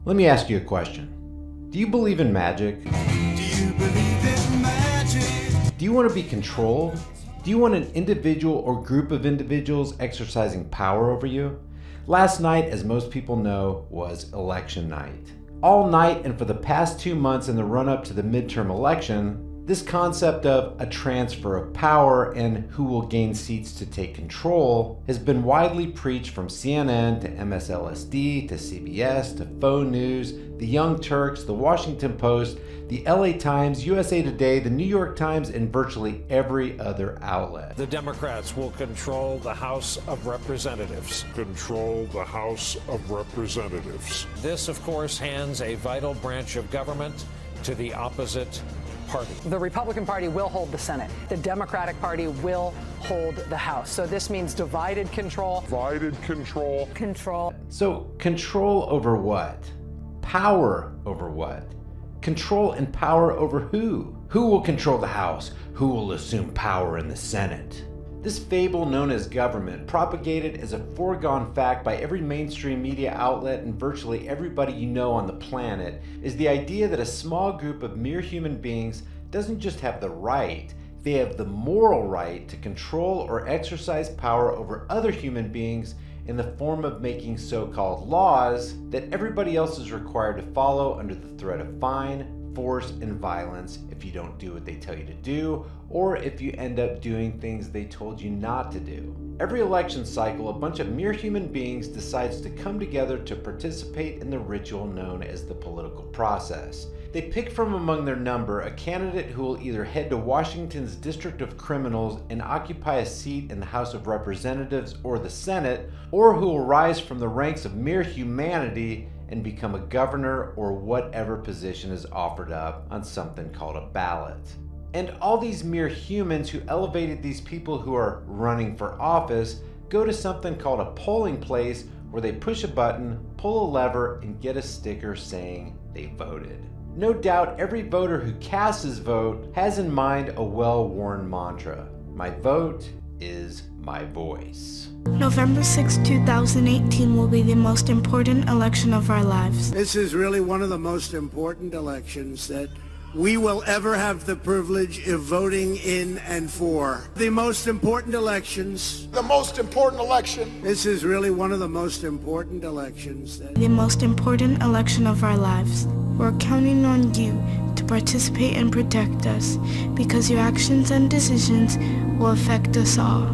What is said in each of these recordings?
Let me ask you a question. Do you believe in magic? Do you believe in magic? Do you want to be controlled? Do you want an individual or group of individuals exercising power over you? Last night, as most people know, was election night. All night and for the past 2 months in the run-up to the midterm election, this concept of a transfer of power and who will gain seats to take control has been widely preached from CNN to MSLSD to CBS to Faux News, the Young Turks, the Washington Post, the LA Times, USA Today, the New York Times, and virtually every other outlet. The Democrats will control the House of Representatives. Control the House of Representatives. This, of course, hands a vital branch of government to the opposite party. The Republican Party will hold the Senate. The Democratic Party will hold the House. So this means divided control. Divided control. Control. So control over what? Power over what? Control and power over who? Who will control the House? Who will assume power in the Senate? This fable known as government, propagated as a foregone fact by every mainstream media outlet and virtually everybody you know on the planet, is the idea that a small group of mere human beings doesn't just have the right, they have the moral right to control or exercise power over other human beings in the form of making so-called laws that everybody else is required to follow under the threat of fine, force, and violence if you don't do what they tell you to do, or if you end up doing things they told you not to do. Every election cycle, a bunch of mere human beings decides to come together to participate in the ritual known as the political process. They pick from among their number a candidate who will either head to Washington's District of Criminals and occupy a seat in the House of Representatives or the Senate, or who will rise from the ranks of mere humanity and become a governor or whatever position is offered up on something called a ballot. And all these mere humans who elevated these people who are running for office go to something called a polling place where they push a button, pull a lever, and get a sticker saying they voted. No doubt every voter who casts his vote has in mind a well-worn mantra: my vote is my voice. November 6, 2018 will be the most important election of our lives. This is really one of the most important elections that we will ever have the privilege of voting in and for. The most important elections. The most important election. This is really one of the most important elections. The most important election of our lives. We're counting on you to participate and protect us because your actions and decisions will affect us all.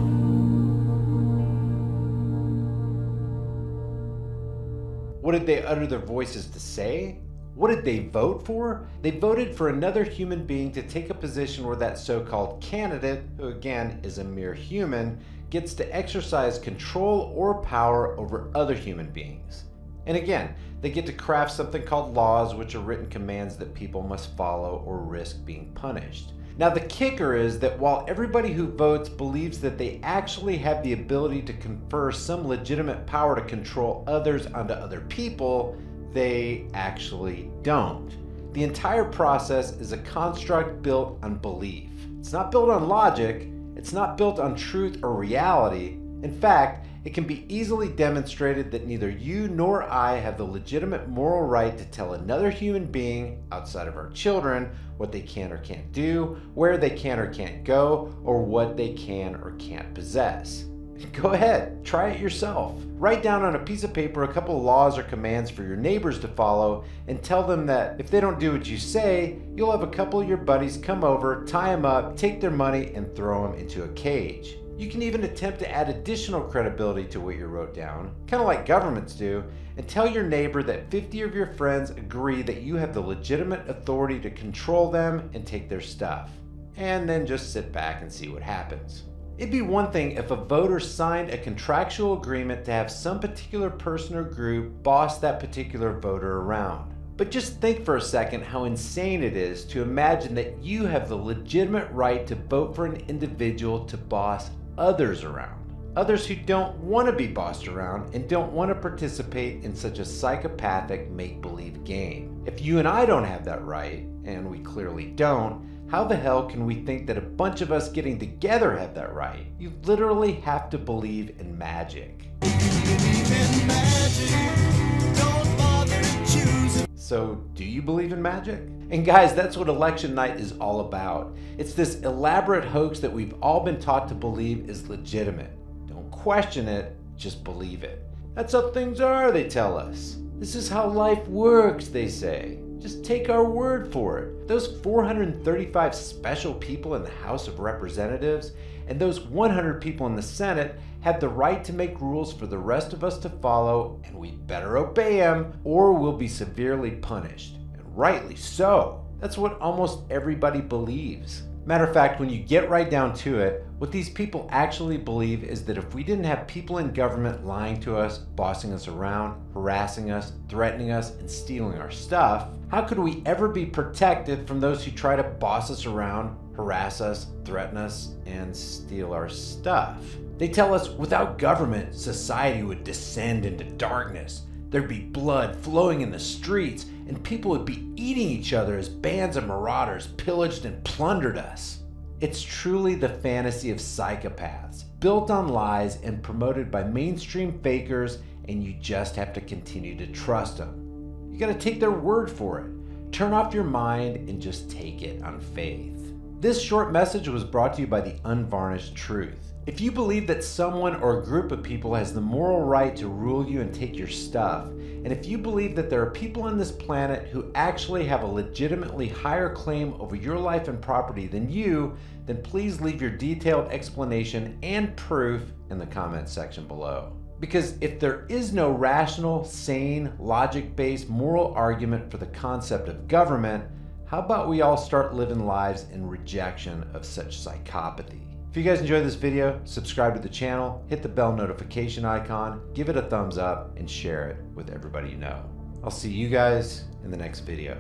What did they utter their voices to say? What did they vote for? They voted for another human being to take a position where that so-called candidate, who again is a mere human, gets to exercise control or power over other human beings. And again, they get to craft something called laws, which are written commands that people must follow or risk being punished. Now the kicker is that while everybody who votes believes that they actually have the ability to confer some legitimate power to control others onto other people, they actually don't. The entire process is a construct built on belief. It's not built on logic, it's not built on truth or reality. In fact, it can be easily demonstrated that neither you nor I have the legitimate moral right to tell another human being, outside of our children, what they can or can't do, where they can or can't go, or what they can or can't possess. Go ahead, try it yourself. Write down on a piece of paper a couple of laws or commands for your neighbors to follow and tell them that if they don't do what you say, you'll have a couple of your buddies come over, tie them up, take their money, and throw them into a cage. You can even attempt to add additional credibility to what you wrote down, kind of like governments do, and tell your neighbor that 50 of your friends agree that you have the legitimate authority to control them and take their stuff. And then just sit back and see what happens. It'd be one thing if a voter signed a contractual agreement to have some particular person or group boss that particular voter around. But just think for a second how insane it is to imagine that you have the legitimate right to vote for an individual to boss others around. Others who don't want to be bossed around and don't want to participate in such a psychopathic make-believe game. If you and I don't have that right, and we clearly don't, how the hell can we think that a bunch of us getting together have that right? You literally have to believe in magic. If you believe in magic, don't bother choosing. So, do you believe in magic? And guys, that's what election night is all about. It's this elaborate hoax that we've all been taught to believe is legitimate. Don't question it, just believe it. That's how things are, they tell us. This is how life works, they say. Just take our word for it. Those 435 special people in the House of Representatives and those 100 people in the Senate have the right to make rules for the rest of us to follow, and we better obey them or we'll be severely punished. And rightly so. That's what almost everybody believes. Matter of fact, when you get right down to it, what these people actually believe is that if we didn't have people in government lying to us, bossing us around, harassing us, threatening us, and stealing our stuff, how could we ever be protected from those who try to boss us around, harass us, threaten us, and steal our stuff? They tell us without government, society would descend into darkness. There'd be blood flowing in the streets, and people would be eating each other as bands of marauders pillaged and plundered us. It's truly the fantasy of psychopaths, built on lies and promoted by mainstream fakers, and you just have to continue to trust them. You gotta take their word for it. Turn off your mind and just take it on faith. This short message was brought to you by the Unvarnished Truth. If you believe that someone or a group of people has the moral right to rule you and take your stuff, and if you believe that there are people on this planet who actually have a legitimately higher claim over your life and property than you, then please leave your detailed explanation and proof in the comment section below. Because if there is no rational, sane, logic-based moral argument for the concept of government, how about we all start living lives in rejection of such psychopathy? If you guys enjoyed this video, subscribe to the channel, hit the bell notification icon, give it a thumbs up, and share it with everybody you know. I'll see you guys in the next video.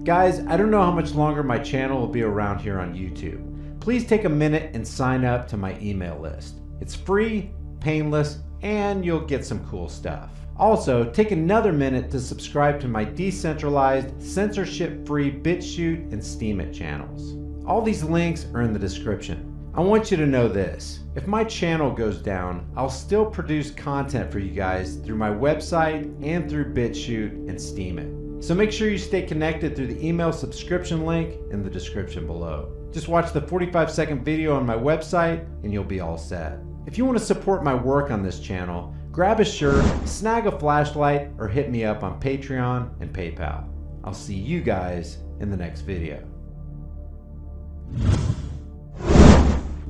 Guys, I don't know how much longer my channel will be around here on YouTube. Please take a minute and sign up to my email list. It's free, painless, and you'll get some cool stuff. Also, take another minute to subscribe to my decentralized, censorship-free BitChute and Steemit channels. All these links are in the description. I want you to know this. If my channel goes down, I'll still produce content for you guys through my website and through BitChute and Steemit. So make sure you stay connected through the email subscription link in the description below. Just watch the 45-second video on my website and you'll be all set. If you want to support my work on this channel, grab a shirt, snag a flashlight, or hit me up on Patreon and PayPal. I'll see you guys in the next video.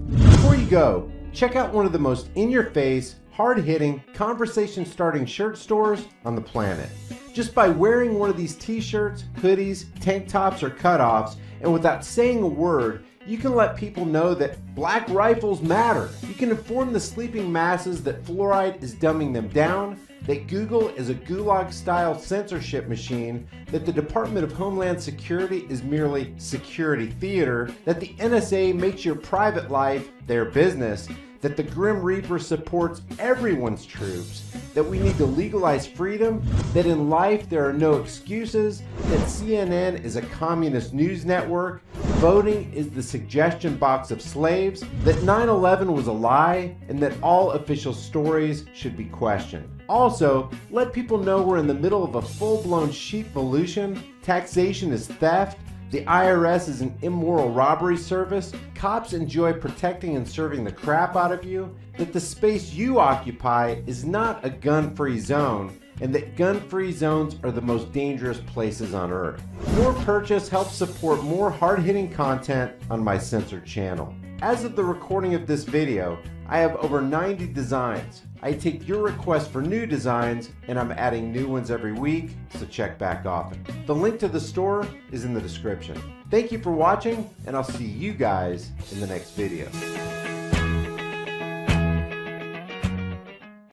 Before you go, check out one of the most in-your-face, hard-hitting, conversation-starting shirt stores on the planet. Just by wearing one of these t-shirts, hoodies, tank tops, or cutoffs, and without saying a word, you can let people know that black rifles matter. You can inform the sleeping masses that fluoride is dumbing them down, that Google is a gulag-style censorship machine, that the Department of Homeland Security is merely security theater, that the NSA makes your private life their business, that the Grim Reaper supports everyone's troops, that we need to legalize freedom, that in life there are no excuses, that CNN is a communist news network, voting is the suggestion box of slaves, that 9/11 was a lie, and that all official stories should be questioned. Also, let people know we're in the middle of a full-blown sheepvolution, taxation is theft, the IRS is an immoral robbery service, cops enjoy protecting and serving the crap out of you, that the space you occupy is not a gun-free zone, and that gun-free zones are the most dangerous places on earth. Your purchase helps support more hard-hitting content on my censored channel. As of the recording of this video, I have over 90 designs. I take your requests for new designs, and I'm adding new ones every week, so check back often. The link to the store is in the description. Thank you for watching, and I'll see you guys in the next video.